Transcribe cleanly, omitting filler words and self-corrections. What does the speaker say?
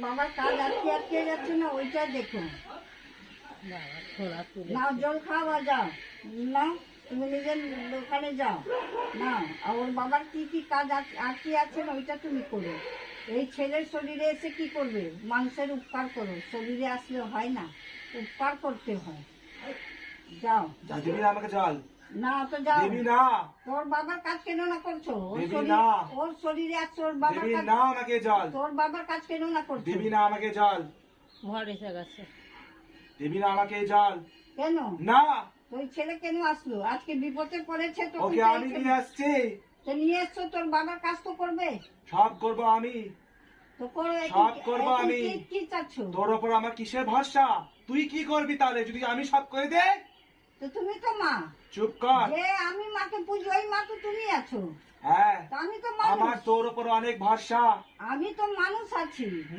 বাবার কাজ আটকে যাচ্ছে না, ওইটা দেখো। নাও জল খাওয়া, যাও না, তুমি নিজের দোকানে যাও না। আর ওর বাবার কি কি কাজ আটকে আছে না, ওইটা তুমি করো। এই ছেলের শরীরে এসে কি করবে? মানুষের উপকার করো, শরীরে আসলে হয় না, উপকার করতে হয়। যাও। আমাকে জল না তো যাও না। তোর বাবার কাজ কেন না করছো? না। ওর শরীরে আছে, ওর বাবার কাজ না আমাকে জল। তোর বাবার কাজ কেন না করছো? দেবী না আমাকে জল। ভর এসে গেছে। দেবী না আমাকে জল। কেন না। তোর ছেলে কেন আসলো? আজকে বিপদে পড়েছে তো ওকে আমি নিয়ে আসছি। তো নিয়ে এসছো, তোর বাবার কাজ তো করবে। সব করবো আমি, তো করো। সব করবো আমি। কি চাচ্ছ? তোর ওপর আমার কিসের ভরসা? তুই কি করবি তাহলে যদি আমি সব করে দে? তো তুমি তো মা। চুপ কর। যে আমি মাকে পুজো, ওই মা তো তুমি আছো। হ্যাঁ, তো আমি তো আমার মানুষ, তোর ওপর অনেক ভরসা। আমি তো মানুষ আছি।